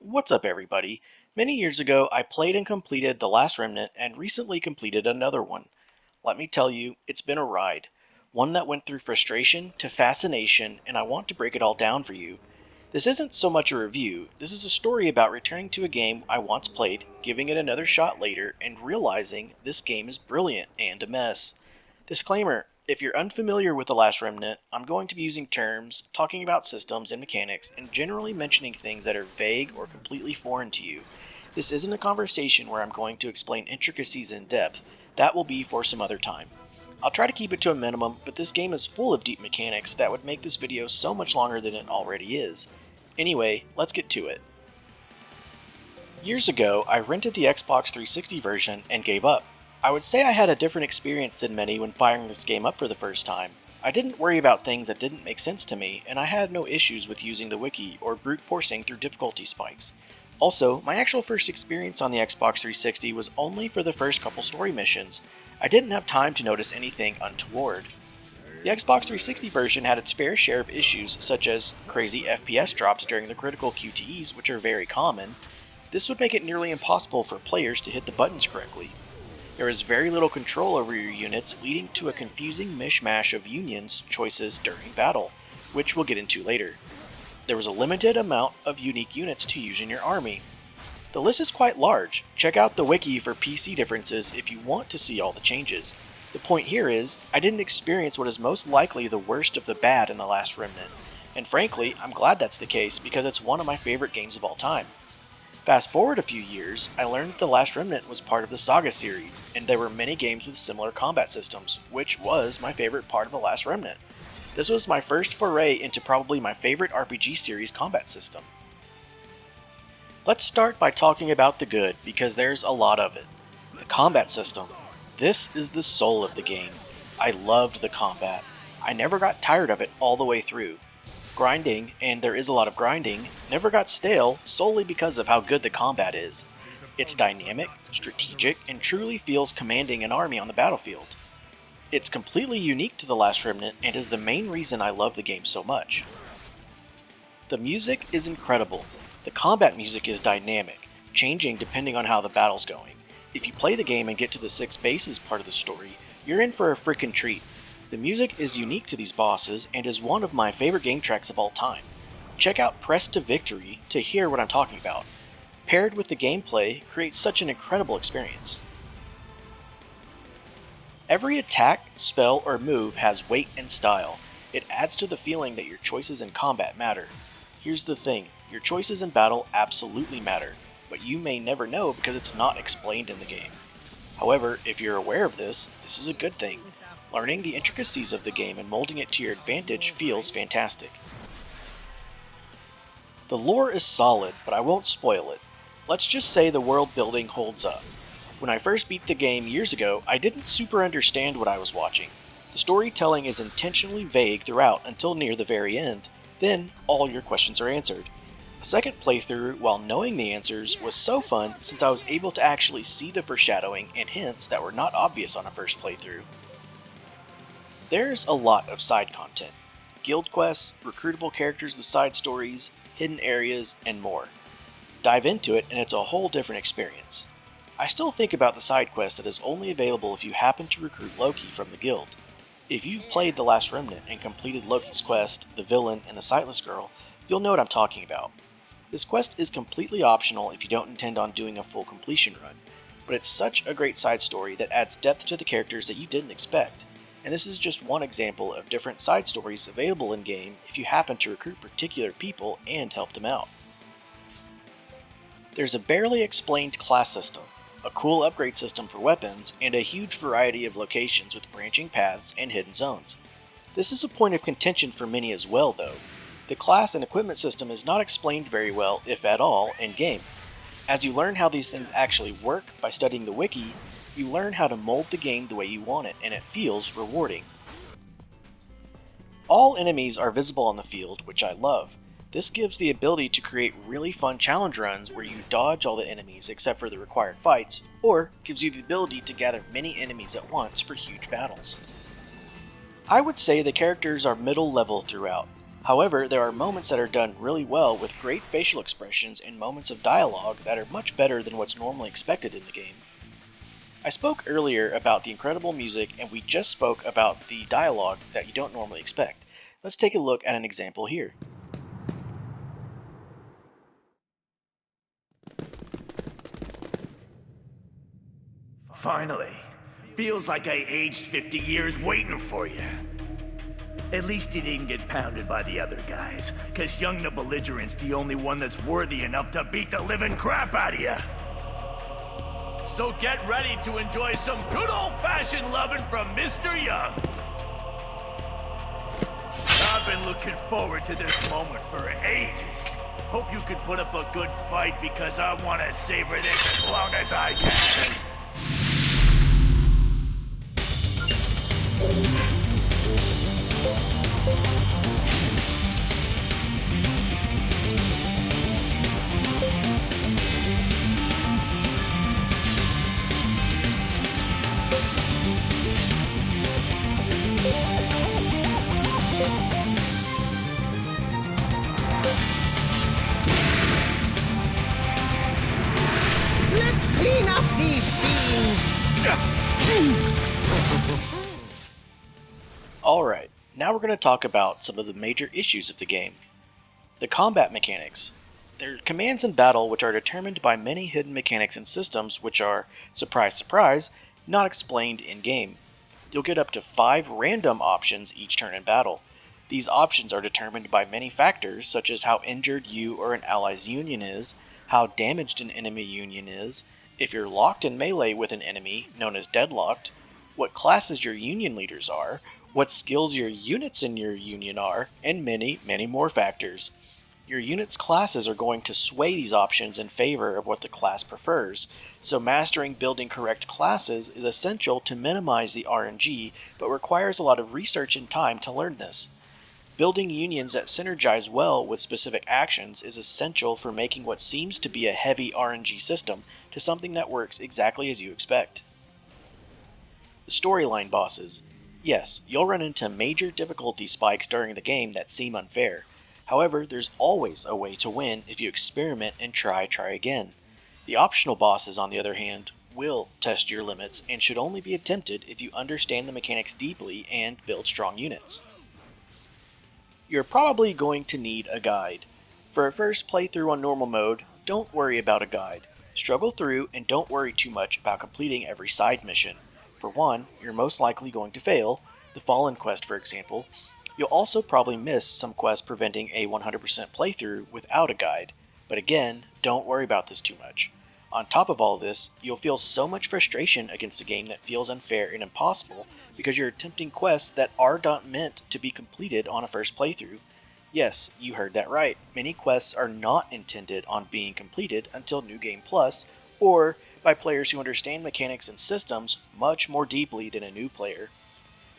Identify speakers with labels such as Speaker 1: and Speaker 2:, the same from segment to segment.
Speaker 1: What's up, everybody? Many years ago, I played and completed The Last Remnant and recently completed another one. Let me tell you, it's been a ride. One that went through frustration to fascination, and I want to break it all down for you. This isn't so much a review, this is a story about returning to a game I once played, giving it another shot later, and realizing this game is brilliant and a mess. Disclaimer: if you're unfamiliar with The Last Remnant, I'm going to be using terms, talking about systems and mechanics, and generally mentioning things that are vague or completely foreign to you. This isn't a conversation where I'm going to explain intricacies in depth, that will be for some other time. I'll try to keep it to a minimum, but this game is full of deep mechanics that would make this video so much longer than it already is. Anyway, let's get to it. Years ago, I rented the Xbox 360 version and gave up. I would say I had a different experience than many when firing this game up for the first time. I didn't worry about things that didn't make sense to me, and I had no issues with using the wiki or brute forcing through difficulty spikes. Also, my actual first experience on the Xbox 360 was only for the first couple story missions. I didn't have time to notice anything untoward. The Xbox 360 version had its fair share of issues, such as crazy FPS drops during the critical QTEs, which are very common. This would make it nearly impossible for players to hit the buttons correctly. There is very little control over your units, leading to a confusing mishmash of unions choices during battle, which we'll get into later. There was a limited amount of unique units to use in your army. The list is quite large. Check out the wiki for PC differences if you want to see all the changes. The point here is, I didn't experience what is most likely the worst of the bad in The Last Remnant, and frankly, I'm glad that's the case because it's one of my favorite games of all time. Fast forward a few years, I learned that The Last Remnant was part of the Saga series, and there were many games with similar combat systems, which was my favorite part of The Last Remnant. This was my first foray into probably my favorite RPG series combat system. Let's start by talking about the good, because there's a lot of it. The combat system. This is the soul of the game. I loved the combat. I never got tired of it all the way through. Grinding, and there is a lot of grinding, never got stale solely because of how good the combat is. It's dynamic, strategic, and truly feels commanding an army on the battlefield. It's completely unique to The Last Remnant and is the main reason I love the game so much. The music is incredible. The combat music is dynamic, changing depending on how the battle's going. If you play the game and get to the 6 bases part of the story, you're in for a frickin' treat. The music is unique to these bosses and is one of my favorite game tracks of all time. Check out Press to Victory to hear what I'm talking about. Paired with the gameplay creates such an incredible experience. Every attack, spell, or move has weight and style. It adds to the feeling that your choices in combat matter. Here's the thing, your choices in battle absolutely matter, but you may never know because it's not explained in the game. However, if you're aware of this is a good thing. Learning the intricacies of the game and molding it to your advantage feels fantastic. The lore is solid, but I won't spoil it. Let's just say the world building holds up. When I first beat the game years ago, I didn't super understand what I was watching. The storytelling is intentionally vague throughout until near the very end. Then, all your questions are answered. A second playthrough, while knowing the answers, was so fun since I was able to actually see the foreshadowing and hints that were not obvious on a first playthrough. There's a lot of side content. Guild quests, recruitable characters with side stories, hidden areas, and more. Dive into it and it's a whole different experience. I still think about the side quest that is only available if you happen to recruit Loki from the guild. If you've played The Last Remnant and completed Loki's quest, the villain, and the Sightless Girl, you'll know what I'm talking about. This quest is completely optional if you don't intend on doing a full completion run, but it's such a great side story that adds depth to the characters that you didn't expect, and this is just one example of different side stories available in-game if you happen to recruit particular people and help them out. There's a barely explained class system, a cool upgrade system for weapons, and a huge variety of locations with branching paths and hidden zones. This is a point of contention for many as well, though. The class and equipment system is not explained very well, if at all, in-game. As you learn how these things actually work by studying the wiki, you learn how to mold the game the way you want it, and it feels rewarding. All enemies are visible on the field, which I love. This gives the ability to create really fun challenge runs where you dodge all the enemies except for the required fights, or gives you the ability to gather many enemies at once for huge battles. I would say the characters are middle level throughout. However, there are moments that are done really well with great facial expressions and moments of dialogue that are much better than what's normally expected in the game. I spoke earlier about the incredible music, and we just spoke about the dialogue that you don't normally expect. Let's take a look at an example here.
Speaker 2: Finally. Feels like I aged 50 years waiting for you. At least you didn't get pounded by the other guys, cause young the belligerent's the only one that's worthy enough to beat the living crap out of you. So get ready to enjoy some good old-fashioned loving from Mr. Young. I've been looking forward to this moment for ages. Hope you can put up a good fight because I want to savor this as long as I can.
Speaker 3: Let's clean up these things!
Speaker 1: Alright, now we're going to talk about some of the major issues of the game. The combat mechanics. There are commands in battle which are determined by many hidden mechanics and systems which are, surprise surprise, not explained in-game. You'll get up to 5 random options each turn in battle. These options are determined by many factors such as how injured you or an ally's union is, how damaged an enemy union is, if you're locked in melee with an enemy, known as deadlocked, what classes your union leaders are, what skills your units in your union are, and many, many more factors. Your unit's classes are going to sway these options in favor of what the class prefers, so mastering building correct classes is essential to minimize the RNG, but requires a lot of research and time to learn this. Building unions that synergize well with specific actions is essential for making what seems to be a heavy RNG system to something that works exactly as you expect. The storyline bosses. Yes, you'll run into major difficulty spikes during the game that seem unfair. However, there's always a way to win if you experiment and try again. The optional bosses, on the other hand, will test your limits and should only be attempted if you understand the mechanics deeply and build strong units. You're probably going to need a guide. For a first playthrough on normal mode, don't worry about a guide. Struggle through and don't worry too much about completing every side mission. For one, you're most likely going to fail, the Fallen quest for example. You'll also probably miss some quests preventing a 100% playthrough without a guide, but again, don't worry about this too much. On top of all this, you'll feel so much frustration against a game that feels unfair and impossible because you're attempting quests that are not meant to be completed on a first playthrough. Yes, you heard that right. Many quests are not intended on being completed until New Game Plus, or by players who understand mechanics and systems much more deeply than a new player.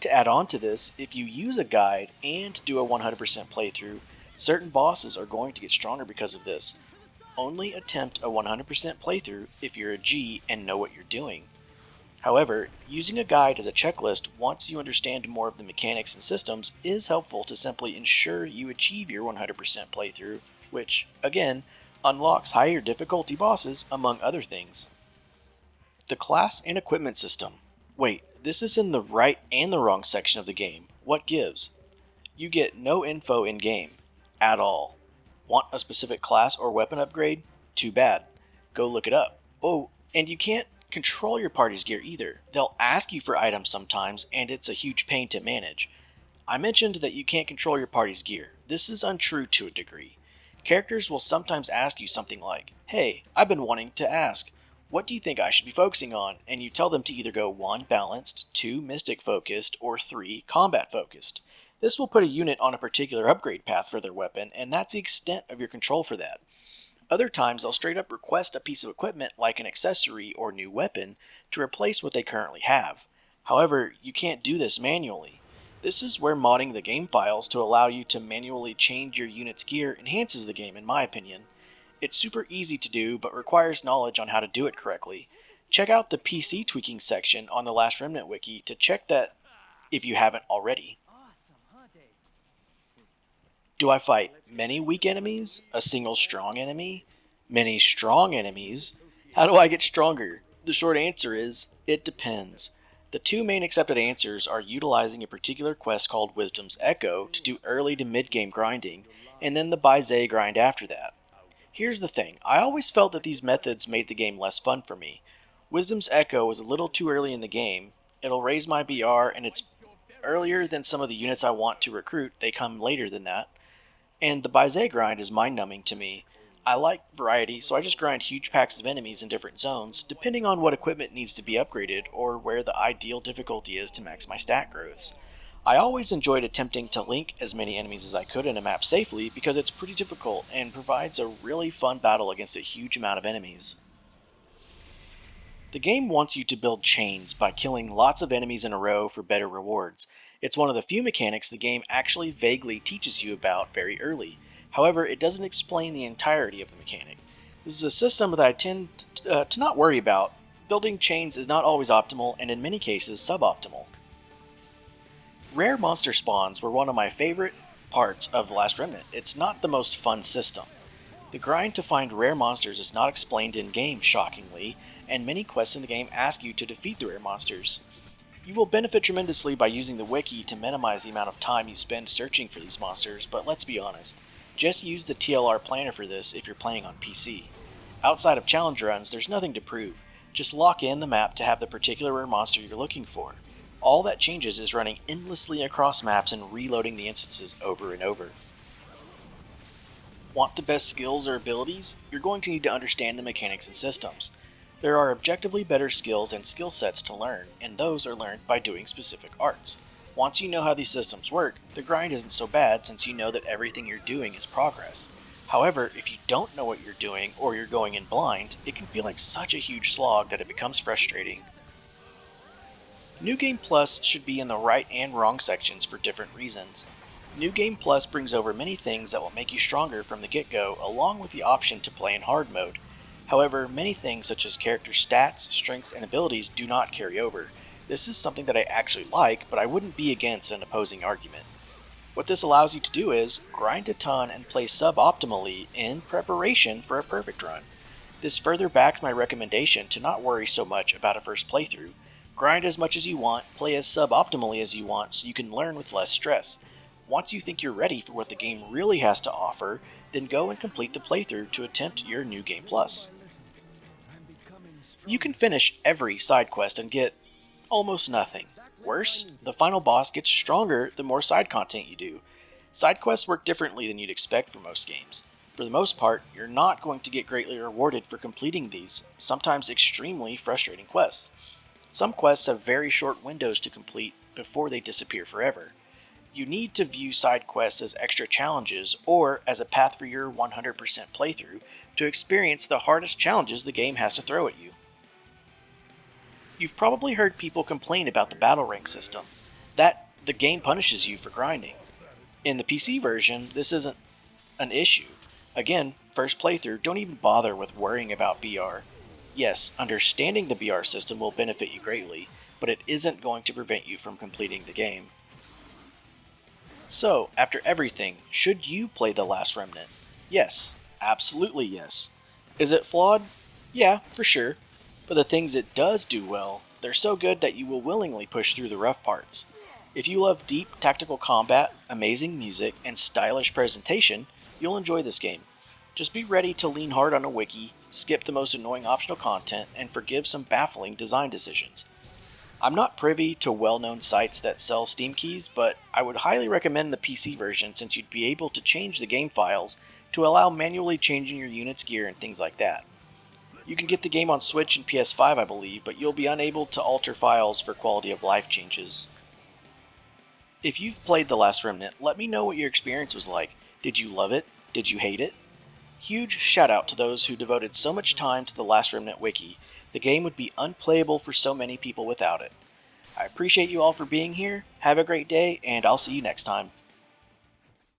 Speaker 1: To add on to this, if you use a guide and do a 100% playthrough, certain bosses are going to get stronger because of this. Only attempt a 100% playthrough if you're a G and know what you're doing. However, using a guide as a checklist once you understand more of the mechanics and systems is helpful to simply ensure you achieve your 100% playthrough, which, again, unlocks higher difficulty bosses among other things. The class and equipment system. Wait, this is in the right and the wrong section of the game. What gives? You get no info in-game. At all. Want a specific class or weapon upgrade? Too bad. Go look it up. Oh, and you can't control your party's gear either. They'll ask you for items sometimes, and it's a huge pain to manage. I mentioned that you can't control your party's gear. This is untrue to a degree. Characters will sometimes ask you something like, "Hey, I've been wanting to ask, what do you think I should be focusing on?" And you tell them to either go 1 balanced, 2 mystic focused, or 3 combat focused. This will put a unit on a particular upgrade path for their weapon, and that's the extent of your control for that. Other times they'll straight up request a piece of equipment like an accessory or new weapon to replace what they currently have. However, you can't do this manually. This is where modding the game files to allow you to manually change your unit's gear enhances the game, in my opinion. It's super easy to do, but requires knowledge on how to do it correctly. Check out the PC tweaking section on the Last Remnant Wiki to check that if you haven't already. Do I fight many weak enemies? A single strong enemy? Many strong enemies? How do I get stronger? The short answer is, it depends. The two main accepted answers are utilizing a particular quest called Wisdom's Echo to do early to mid-game grinding, and then the Baizé grind after that. Here's the thing, I always felt that these methods made the game less fun for me. Wisdom's Echo is a little too early in the game, it'll raise my BR, and it's earlier than some of the units I want to recruit, they come later than that. And the Baizé grind is mind-numbing to me. I like variety, so I just grind huge packs of enemies in different zones, depending on what equipment needs to be upgraded or where the ideal difficulty is to max my stat growths. I always enjoyed attempting to link as many enemies as I could in a map safely because it's pretty difficult and provides a really fun battle against a huge amount of enemies. The game wants you to build chains by killing lots of enemies in a row for better rewards. It's one of the few mechanics the game actually vaguely teaches you about very early. However, it doesn't explain the entirety of the mechanic. This is a system that I tend to not worry about. Building chains is not always optimal, and in many cases suboptimal. Rare monster spawns were one of my favorite parts of The Last Remnant. It's not the most fun system. The grind to find rare monsters is not explained in-game, shockingly, and many quests in the game ask you to defeat the rare monsters. You will benefit tremendously by using the wiki to minimize the amount of time you spend searching for these monsters, but let's be honest, just use the TLR planner for this if you're playing on PC. Outside of challenge runs, there's nothing to prove. Just lock in the map to have the particular rare monster you're looking for. All that changes is running endlessly across maps and reloading the instances over and over. Want the best skills or abilities? You're going to need to understand the mechanics and systems. There are objectively better skills and skill sets to learn, and those are learned by doing specific arts. Once you know how these systems work, the grind isn't so bad since you know that everything you're doing is progress. However, if you don't know what you're doing or you're going in blind, it can feel like such a huge slog that it becomes frustrating. New Game Plus should be in the right and wrong sections for different reasons. New Game Plus brings over many things that will make you stronger from the get-go, along with the option to play in hard mode. However, many things such as character stats, strengths, and abilities do not carry over. This is something that I actually like, but I wouldn't be against an opposing argument. What this allows you to do is grind a ton and play suboptimally in preparation for a perfect run. This further backs my recommendation to not worry so much about a first playthrough. Grind as much as you want, play as suboptimally as you want so you can learn with less stress. Once you think you're ready for what the game really has to offer, then go and complete the playthrough to attempt your New Game Plus. You can finish every side quest and get almost nothing. Worse, the final boss gets stronger the more side content you do. Side quests work differently than you'd expect for most games. For the most part, you're not going to get greatly rewarded for completing these, sometimes extremely frustrating quests. Some quests have very short windows to complete before they disappear forever. You need to view side quests as extra challenges or as a path for your 100% playthrough to experience the hardest challenges the game has to throw at you. You've probably heard people complain about the battle rank system, that the game punishes you for grinding. In the PC version, this isn't an issue. Again, first playthrough, don't even bother with worrying about BR. Yes, understanding the BR system will benefit you greatly, but it isn't going to prevent you from completing the game. So, after everything, should you play The Last Remnant? Yes, absolutely yes. Is it flawed? Yeah, for sure. But the things it does do well, they're so good that you will willingly push through the rough parts. If you love deep tactical combat, amazing music, and stylish presentation, you'll enjoy this game. Just be ready to lean hard on a wiki, skip the most annoying optional content, and forgive some baffling design decisions. I'm not privy to well-known sites that sell Steam keys, but I would highly recommend the PC version since you'd be able to change the game files to allow manually changing your unit's gear and things like that. You can get the game on Switch and PS5, I believe, but you'll be unable to alter files for quality of life changes. If you've played The Last Remnant, let me know what your experience was like. Did you love it? Did you hate it? Huge shout out to those who devoted so much time to the Last Remnant Wiki. The game would be unplayable for so many people without it. I appreciate you all for being here, have a great day, and I'll see you next time.